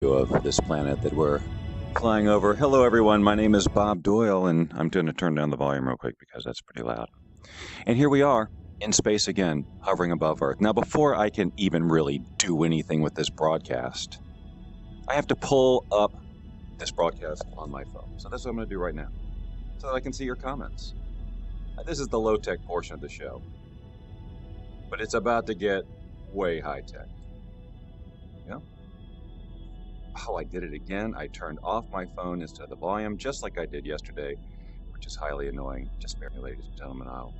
Of this planet that we're flying over. Hello, everyone. My name is Bob Doyle, and I'm going to turn down the volume real quick because that's pretty loud. And here we are in space again, hovering above Earth. Now, before I can even really do anything with this broadcast, I have to pull up this broadcast on my phone. So that's what I'm going to do right now, so that I can see your comments. This is the low-tech portion of the show, but it's about to get way high-tech. Yeah. Oh, I did it again. I turned off my phone instead of the volume, just like I did yesterday, which is highly annoying. Just bear with me, ladies and gentlemen. I'll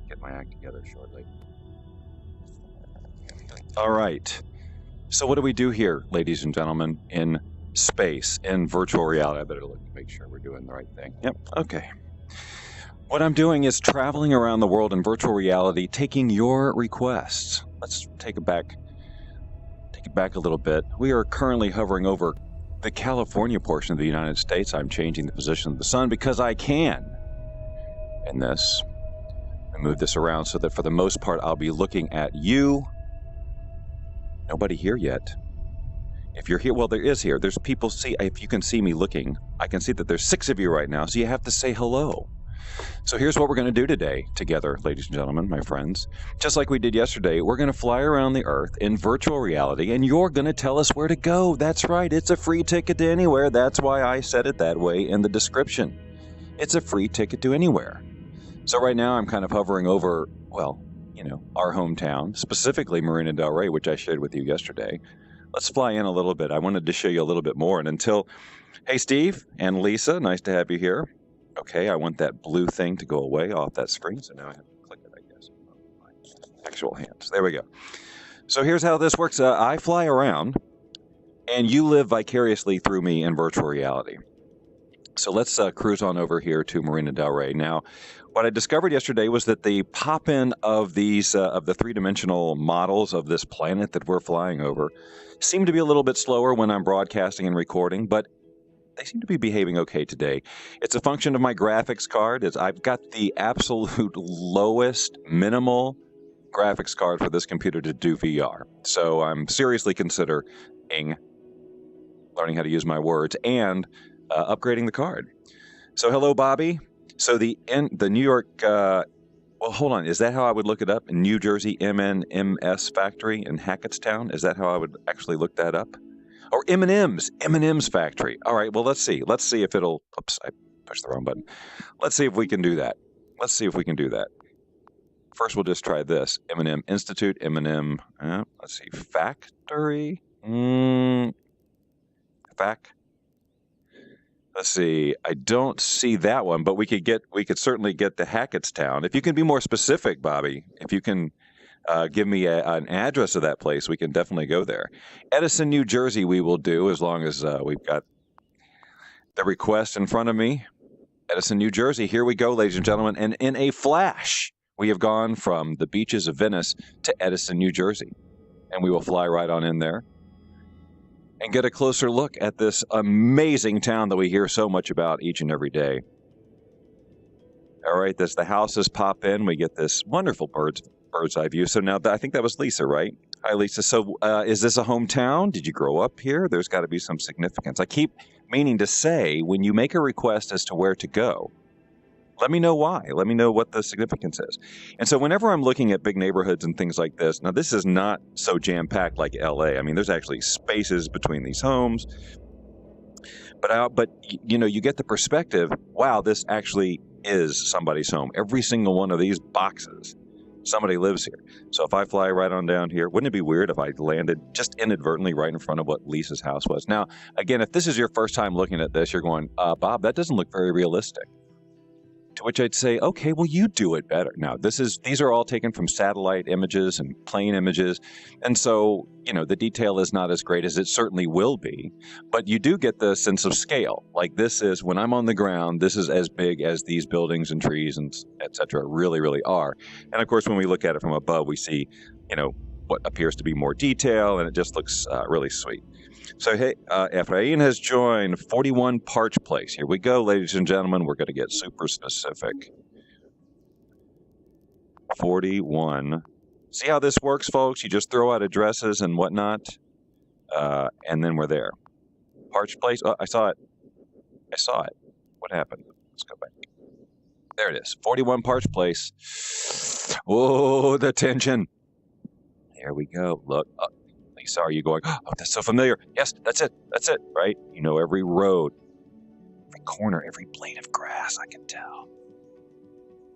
get my act together shortly. All right. So what do we do here, ladies and gentlemen, in space, in virtual reality? I better look to make sure we're doing the right thing. Yep. Okay. What I'm doing is traveling around the world in virtual reality, taking your requests. Let's take it back a little bit. We are currently hovering over the California portion of the United States. I'm changing the position of the sun because I can. And this, I move this around so that for the most part, I'll be looking at you. Nobody here yet. If you're here, well, there is here. There's people see, if you can see me looking, I can see that there's 6 of you right now. So you have to say hello. So here's what we're going to do today together, ladies and gentlemen, my friends. Just like we did yesterday, we're going to fly around the Earth in virtual reality, and you're going to tell us where to go. That's right. It's a free ticket to anywhere. That's why I said it that way in the description. It's a free ticket to anywhere. So right now I'm kind of hovering over, well, you know, our hometown, specifically Marina Del Rey, which I shared with you yesterday. Let's fly in a little bit. I wanted to show you a little bit more. And until, hey, Steve and Lisa, nice to have you here. Okay, I want that blue thing to go away off that screen, so now I have to click it, I guess, with my actual hands. There we go. So here's how this works. I fly around, and you live vicariously through me in virtual reality. So let's cruise on over here to Marina Del Rey. Now, what I discovered yesterday was that the pop-in of these of the three-dimensional models of this planet that we're flying over seem to be a little bit slower when I'm broadcasting and recording, but they seem to be behaving okay today. It's a function of my graphics card. I've got the absolute lowest minimal graphics card for this computer to do VR. So I'm seriously considering learning how to use my words and upgrading the card. So hello, Bobby. So the New York, well, hold on. Is that how I would look it up? New Jersey MNMS factory in Hackettstown? Is that how I would actually look that up? Or M&M's factory. All right, well, let's see. Let's see if it'll, oops, I pushed the wrong button. Let's see if we can do that. First, we'll just try this. M&M Institute, M&M, let's see, factory, Let's see, I don't see that one, but we could certainly get the Hackettstown. If you can be more specific, Bobby, if you can give me an address of that place, we can definitely go there. Edison, New Jersey, we will do as long as we've got the request in front of me. Edison, New Jersey, here we go, ladies and gentlemen. And in a flash, we have gone from the beaches of Venice to Edison, New Jersey. And we will fly right on in there and get a closer look at this amazing town that we hear so much about each and every day. All right, the houses pop in. We get this wonderful bird's eye view. So now I think that was Lisa, right? Hi, Lisa. So is this a hometown? Did you grow up here? There's got to be some significance. I keep meaning to say, when you make a request as to where to go, let me know why. Let me know what the significance is. And so whenever I'm looking at big neighborhoods and things like this, now this is not so jam-packed like LA. I mean, there's actually spaces between these homes. But you know, you get the perspective, wow, this actually is somebody's home. Every single one of these boxes, somebody lives here. So if I fly right on down here, wouldn't it be weird if I landed just inadvertently right in front of what Lisa's house was? Now, again, if this is your first time looking at this, you're going, Bob, that doesn't look very realistic. To which I'd say, okay, well, you do it better. Now, these are all taken from satellite images and plane images. And so, you know, the detail is not as great as it certainly will be, but you do get the sense of scale. Like this is, when I'm on the ground, this is as big as these buildings and trees and et cetera really, really are. And of course, when we look at it from above, we see, you know, what appears to be more detail, and it just looks really sweet. So, hey, Ephraim has joined 41 Parch Place. Here we go, ladies and gentlemen. We're going to get super specific. 41. See how this works, folks? You just throw out addresses and whatnot, and then we're there. Parch Place. Oh, I saw it. What happened? Let's go back. There it is. 41 Parch Place. Oh, the tension. There we go. Look. Lisa, are you going, oh, that's so familiar. Yes, that's it. Right? You know every road, every corner, every blade of grass, I can tell.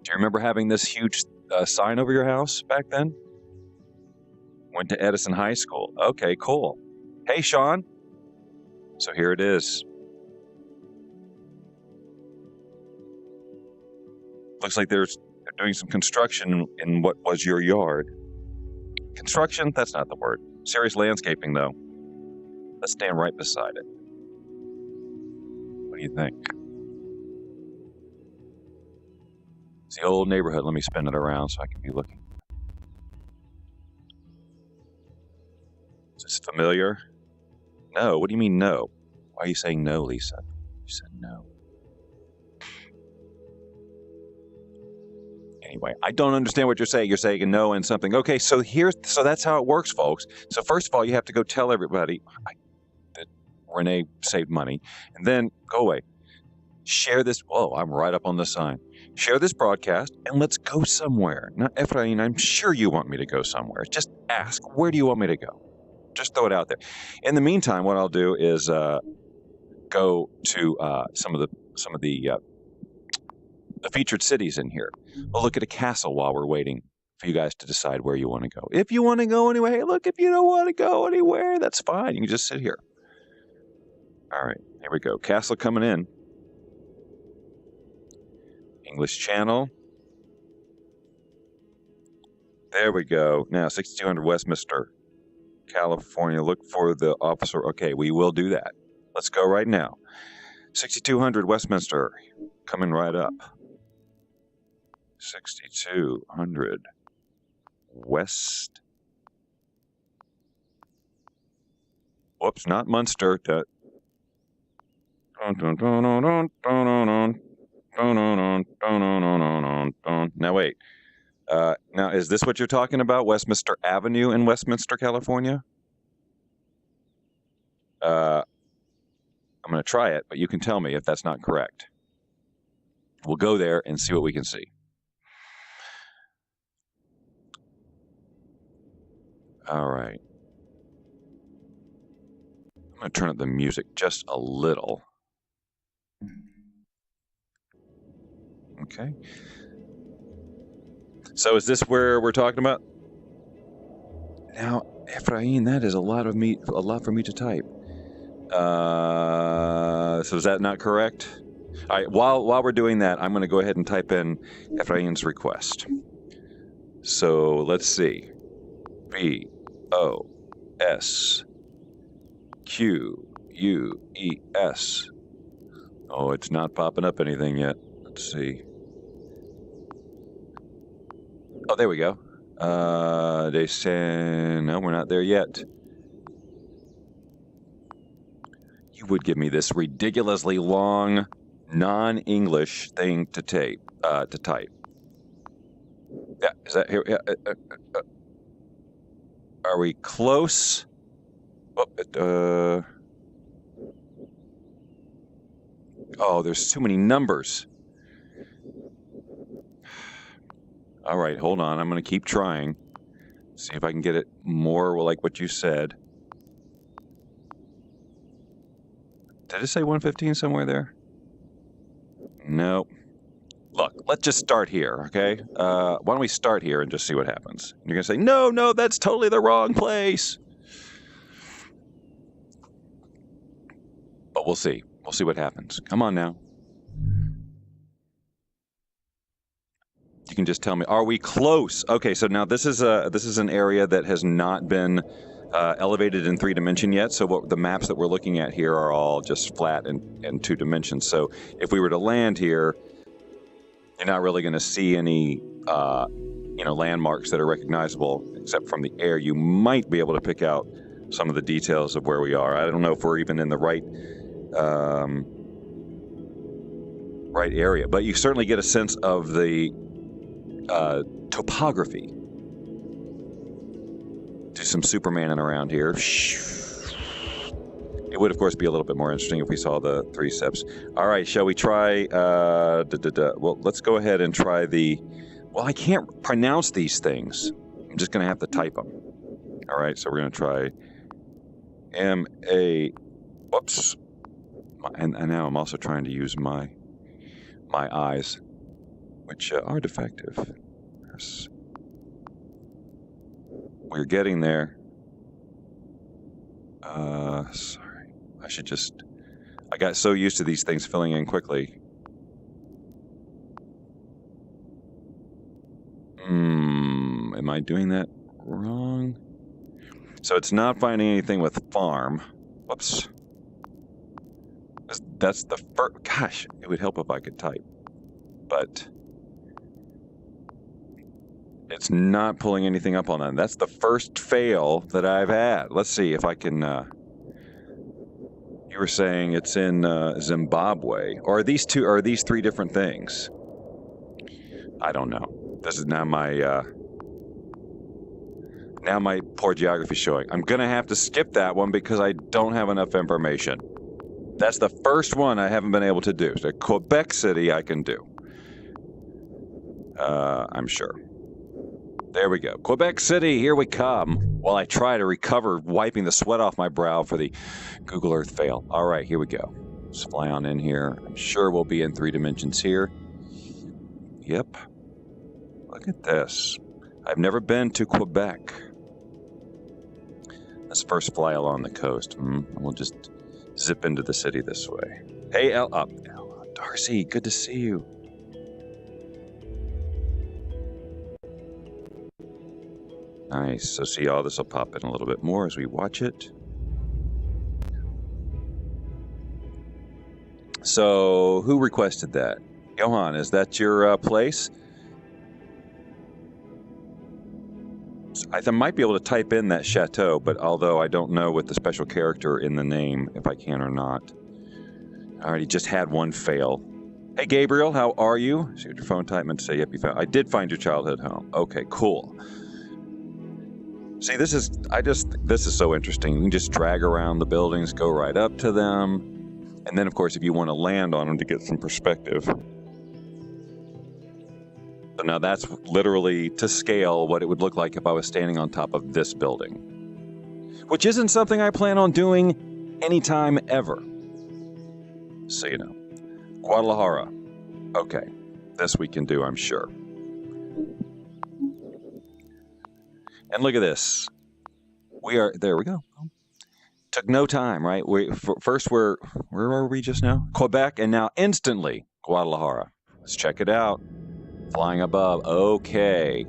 Do you remember having this huge sign over your house back then? Went to Edison High School. Okay, cool. Hey, Sean. So here it is. Looks like they're doing some construction in what was your yard. Construction? That's not the word. Serious landscaping, though. Let's stand right beside it. What do you think? It's the old neighborhood. Let me spin it around so I can be looking. Is this familiar? No. What do you mean no? Why are you saying no, Lisa? You said no. Anyway, I don't understand what you're saying. You're saying no and something. Okay, so that's how it works, folks. So first of all, you have to go tell everybody that Renee saved money, and then go away. Share this. Oh, I'm right up on the sign. Share this broadcast, and let's go somewhere. Now, Ephraim, I'm sure you want me to go somewhere. Just ask, where do you want me to go? Just throw it out there. In the meantime, what I'll do is go to some of the featured cities in here. We'll look at a castle while we're waiting for you guys to decide where you want to go. If you want to go anywhere, hey, look, if you don't want to go anywhere, that's fine. You can just sit here. All right, here we go. Castle coming in. English Channel. There we go. Now, 6200 Westminster, California. Look for the officer. Okay, we will do that. Let's go right now. 6200 Westminster, coming right up. 6200 West. Whoops, not Munster. Now wait. Now is this what you're talking about? Westminster Avenue in Westminster, California? I'm going to try it, but you can tell me if that's not correct. We'll go there and see what we can see. All right. I'm going to turn up the music just a little. Okay. So is this where we're talking about? Now, Ephraim, that is a lot for me to type. So is that not correct? All right, while we're doing that, I'm going to go ahead and type in Ephraim's request. So let's see. BOSQUES. Oh, it's not popping up anything yet. Let's see. Oh, there we go. They say, no, we're not there yet. You would give me this ridiculously long, non-English thing to type. Yeah, is that here? Yeah, are we close? Oh, there's too many numbers. All right, hold on. I'm going to keep trying. See if I can get it more like what you said. Did it say 115 somewhere there? No. Look, let's just start here, okay? Why don't we start here and just see what happens? You're going to say, no, that's totally the wrong place. But we'll see. We'll see what happens. Come on now. You can just tell me, are we close? Okay, so now this is an area that has not been elevated in 3 dimension yet. So what the maps that we're looking at here are all just flat in 2 dimensions. So if we were to land here, you're not really going to see any landmarks that are recognizable except from the air. You might be able to pick out some of the details of where we are. I don't know if we're even in the right area, but you certainly get a sense of the topography. Do some Supermaning around here. It would, of course, be a little bit more interesting if we saw the 3 steps. All right, shall we try... Well, let's go ahead and try the... Well, I can't pronounce these things. I'm just going to have to type them. All right, so we're going to try M-A... Whoops. And now I'm also trying to use my eyes, which are defective. Yes. We're getting there. Sorry. I got so used to these things filling in quickly. Am I doing that wrong? So it's not finding anything with farm. Whoops. That's the first... Gosh, it would help if I could type. But it's not pulling anything up on that. That's the first fail that I've had. Let's see if I can... You were saying it's in Zimbabwe. Or are these 3 different things? I don't know. This is now my poor geography showing. I'm going to have to skip that one because I don't have enough information. That's the first one I haven't been able to do. So Quebec City I can do. I'm sure. There we go. Quebec City, here we come. While I try to recover wiping the sweat off my brow for the Google Earth fail. All right, here we go. Let's fly on in here. I'm sure we'll be in 3 dimensions here. Yep. Look at this. I've never been to Quebec. Let's first fly along the coast. We'll just zip into the city this way. Hey, Darcy, good to see you. Nice. So see, all this will pop in a little bit more as we watch it. So, who requested that? Johan, is that your place? I might be able to type in that chateau, but although I don't know with the special character in the name, if I can or not. I already just had one fail. Hey, Gabriel, how are you? See what your phone type and say, yep, you found. I did find your childhood home. Okay, cool. See, this is so interesting. You can just drag around the buildings, go right up to them, and then, of course, if you want to land on them to get some perspective. So now that's literally to scale what it would look like if I was standing on top of this building, which isn't something I plan on doing anytime ever. So, you know. Guadalajara. Okay. This we can do, I'm sure. And look at this. There we go. Took no time, right? First, where were we just now? Quebec, and now instantly Guadalajara. Let's check it out. Flying above. Okay.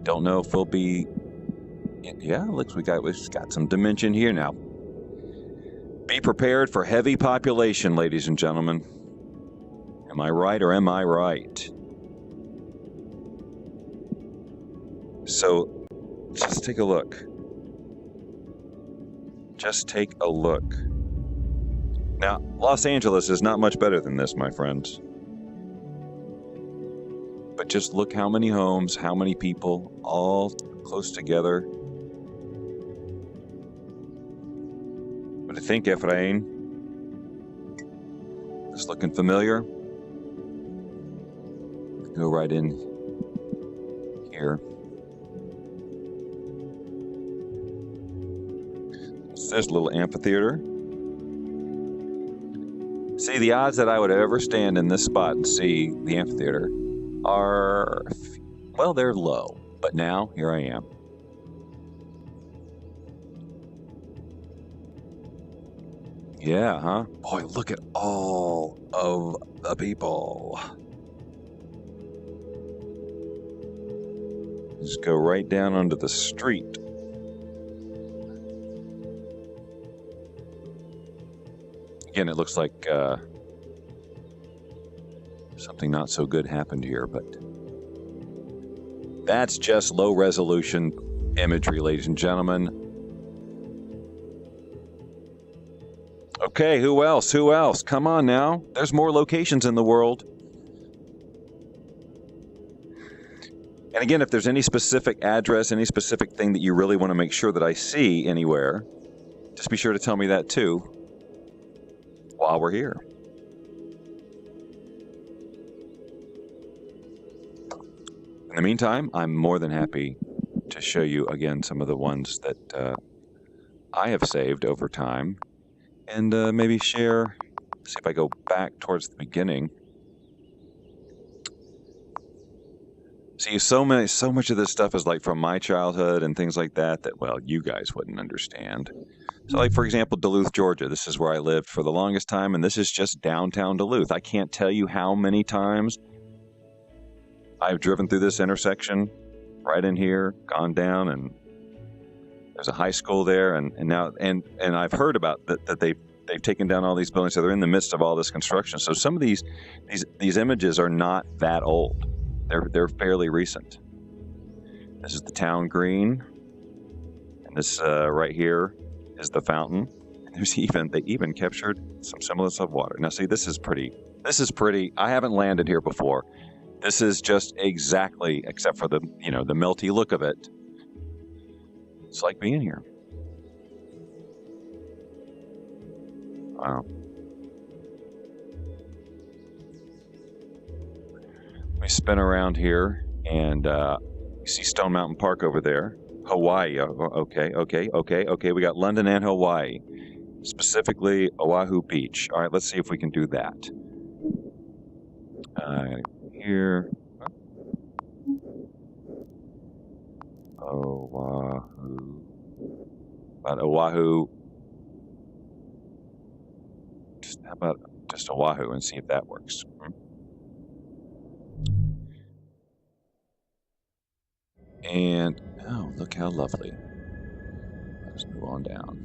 Don't know if we'll be... Yeah, looks we've got some dimension here now. Be prepared for heavy population, ladies and gentlemen. Am I right or am I right? So, just take a look. Just take a look. Now, Los Angeles is not much better than this, my friends. But just look how many homes, how many people, all close together. What do you think, Ephraim? This looking familiar? Go right in here. There's a little amphitheater. See, the odds that I would ever stand in this spot and see the amphitheater are, well, they're low. But now, here I am. Yeah, huh? Boy, look at all of the people. Just go right down onto the street. Again, it looks like something not so good happened here, but that's just low resolution imagery, ladies and gentlemen. Okay, who else? Who else? Come on now. There's more locations in the world. And again, if there's any specific address, any specific thing that you really want to make sure that I see anywhere, just be sure to tell me that too. while we're here. In the meantime, I'm more than happy to show you again some of the ones that I have saved over time, and maybe share. See if I go back towards the beginning. See, so much of this stuff is like from my childhood and things like that, well, you guys wouldn't understand. So, like, for example, Duluth, Georgia. This is where I lived for the longest time, and this is just downtown Duluth. I can't tell you how many times I've driven through this intersection right in here, gone down, and there's a high school there, and now I've heard about that they've taken down all these buildings, so they're in the midst of all this construction. So some of these images are not that old. They're fairly recent. This is the town green, and this right here is the fountain. And they even captured some semblance of water. Now, see, this is pretty. I haven't landed here before. This is just exactly, except for the melty look of it. It's like being here. Wow. We spin around here, and you see Stone Mountain Park over there. Hawaii. Okay. We got London and Hawaii. Specifically, Oahu Beach. All right, let's see if we can do that. Here. Oahu. About Oahu. How about just Oahu and see if that works? And, oh, look how lovely. Let's move on down.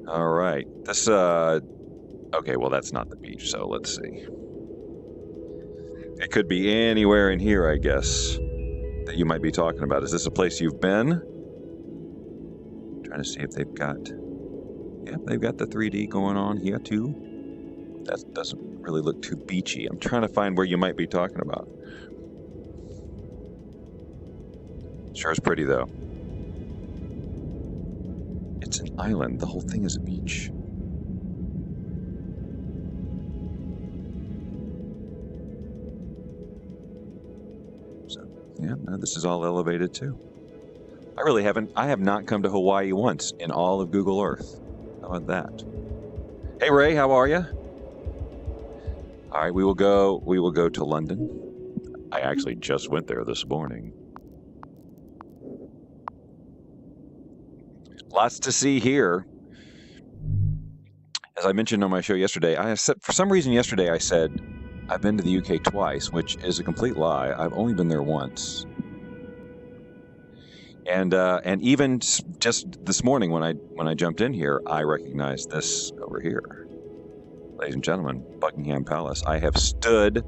All right. This, okay, well, that's not the beach, so let's see. It could be anywhere in here, I guess, that you might be talking about. Is this a place you've been? I'm trying to see if they've got... Yeah, they've got the 3D going on here, too. That doesn't really look too beachy. I'm trying to find where you might be talking about. Sure is pretty, though. It's an island. The whole thing is a beach. So, yeah, no, this is all elevated, too. I have not come to Hawaii once in all of Google Earth. How about that? Hey, Ray, how are you? All right, we will go to London. I actually just went there this morning. Lots to see here. As I mentioned on my show yesterday, for some reason yesterday I said I've been to the UK twice, which is a complete lie. I've only been there once. And even just this morning when I jumped in here, I recognized this over here. Ladies and gentlemen, Buckingham Palace. I have stood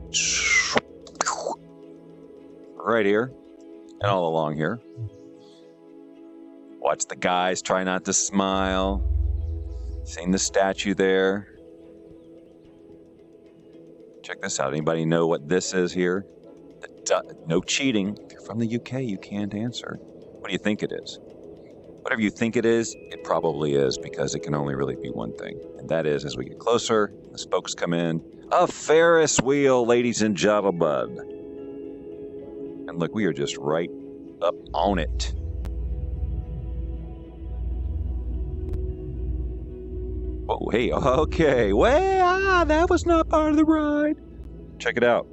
right here and all along here. Watch the guys try not to smile. Seen the statue there. Check this out. Anybody know what this is here? No cheating. If you're from the UK, you can't answer. What do you think it is? Whatever you think it is, it probably is, because it can only really be one thing. And that is, as we get closer, the spokes come in, a Ferris wheel, ladies and gentlemen. And look, we are just right up on it. Oh, hey, okay. Well, that was not part of the ride. Check it out.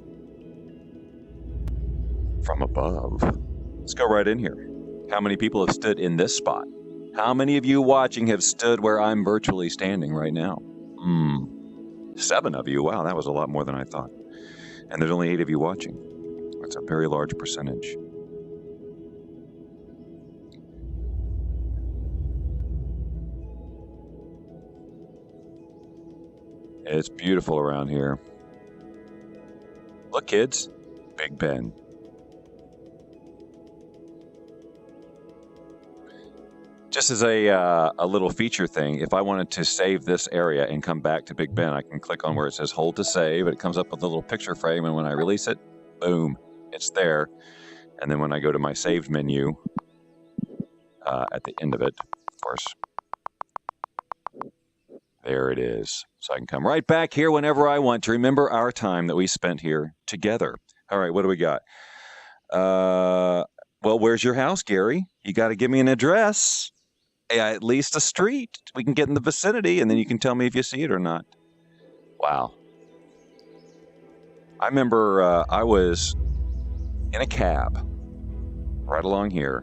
From above. Let's go right in here. How many people have stood in this spot? How many of you watching have stood where I'm virtually standing right now? 7 of you. Wow, that was a lot more than I thought. And there's only 8 of you watching. That's a very large percentage. It's beautiful around here. Look, kids. Big Ben. Just as a little feature thing, if I wanted to save this area and come back to Big Ben, I can click on where it says hold to save. It comes up with a little picture frame, and when I release it, boom, it's there. And then when I go to my saved menu, at the end of it, of course, There it is. So I can come right back here whenever I want to remember our time that we spent here together. All right, what do we got? Well, where's your house, Gary? You got to give me an address. At least a street. We can get in the vicinity, and then you can tell me if you see it or not. Wow. I remember I was in a cab right along here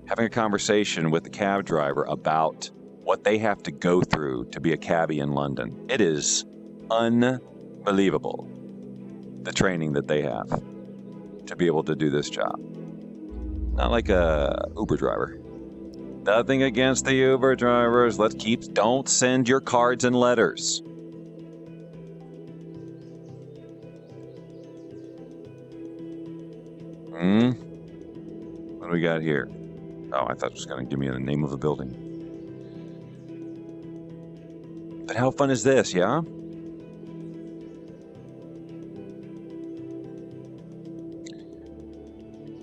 having a conversation with the cab driver about what they have to go through to be a cabbie in London. It is unbelievable, the training that they have to be able to do this job. Not like a Uber driver. Nothing against the Uber drivers. Don't send your cards and letters. What do we got here? Oh, I thought it was going to give me the name of a building. But how fun is this, yeah?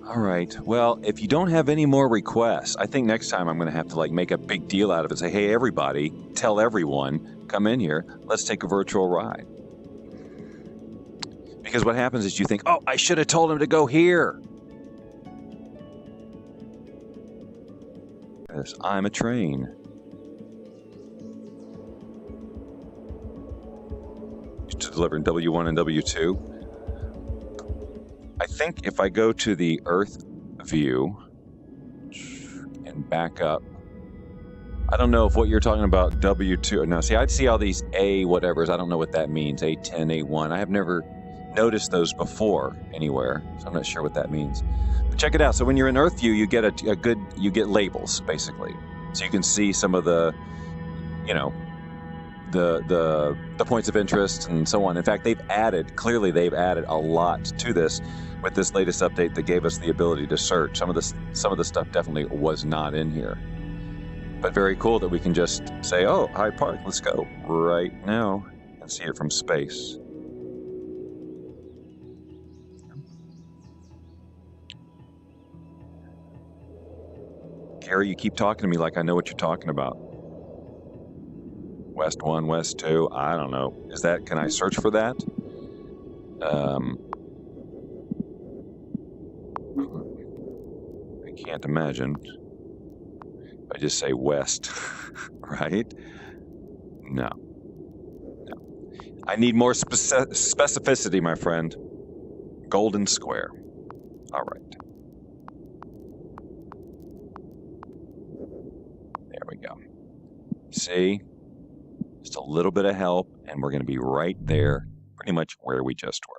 All right. Well, if you don't have any more requests, I think next time I'm going to have to make a big deal out of it. Say, hey, everybody, tell everyone, come in here. Let's take a virtual ride. Because what happens is you think, oh, I should have told him to go here. Yes, I'm a train. To deliver in W1 and W2. I think if I go to the Earth view and back up, I don't know if what you're talking about W2. No, see, I'd see all these A whatevers. I don't know what that means. A10, A1. I have never noticed those before anywhere, so I'm not sure what that means. But check it out. So when you're in Earth view, you get you get labels basically, so you can see some of the, the points of interest and so on. In fact, they've added a lot to this with this latest update that gave us the ability to search. Some of the stuff definitely was not in here, but very cool that we can just say, oh, Hyde Park, let's go right now and see it from space. Gary, you keep talking to me like I know what you're talking about. West 1, West 2, I don't know. Can I search for that? I can't imagine. I just say West, right? No. I need more specificity, my friend. Golden Square. All right. There we go. See? Just a little bit of help, and we're going to be right there, pretty much where we just were.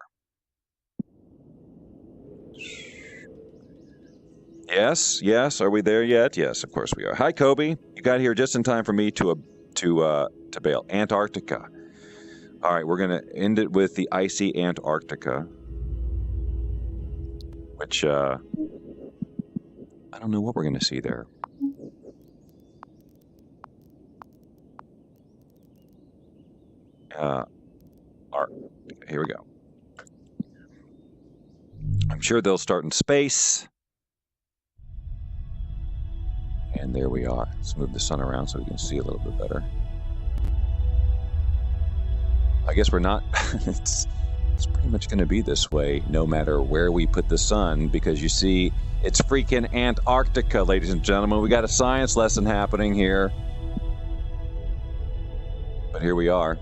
Yes. Are we there yet? Yes, of course we are. Hi, Kobe. You got here just in time for me to bail. Antarctica. All right, we're going to end it with the icy Antarctica, which I don't know what we're going to see there. Here we go. I'm sure they'll start in space. And there we are. Let's move the sun around so we can see a little bit better. I guess we're not. It's pretty much going to be this way no matter where we put the sun, because you see, it's freaking Antarctica, ladies and gentlemen. We got a science lesson happening here. But here we are.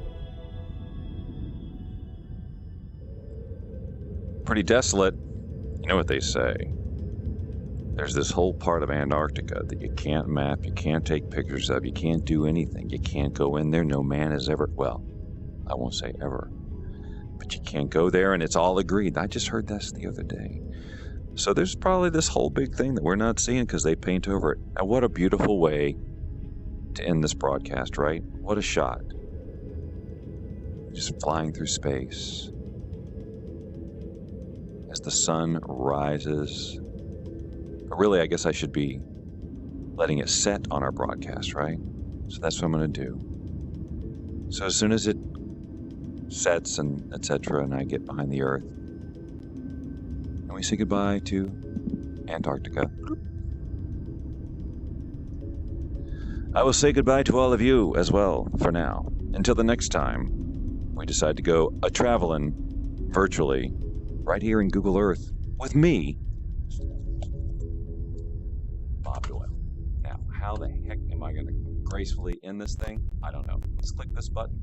Pretty desolate. You know what they say. There's this whole part of Antarctica that you can't map, you can't take pictures of, you can't do anything. You can't go in there. No man has ever, well, I won't say ever, but you can't go there, and it's all agreed. I just heard this the other day. So there's probably this whole big thing that we're not seeing because they paint over it. And what a beautiful way to end this broadcast, right? What a shot. Just flying through space as the sun rises. But really, I guess I should be letting it set on our broadcast, right? So that's what I'm going to do. So as soon as it sets and etc., and I get behind the Earth, and we say goodbye to Antarctica, I will say goodbye to all of you as well for now. until the next time we decide to go a-traveling virtually right here in Google Earth with me, Bob Doyle. Now, how the heck am I going to gracefully end this thing? I don't know. Let's click this button.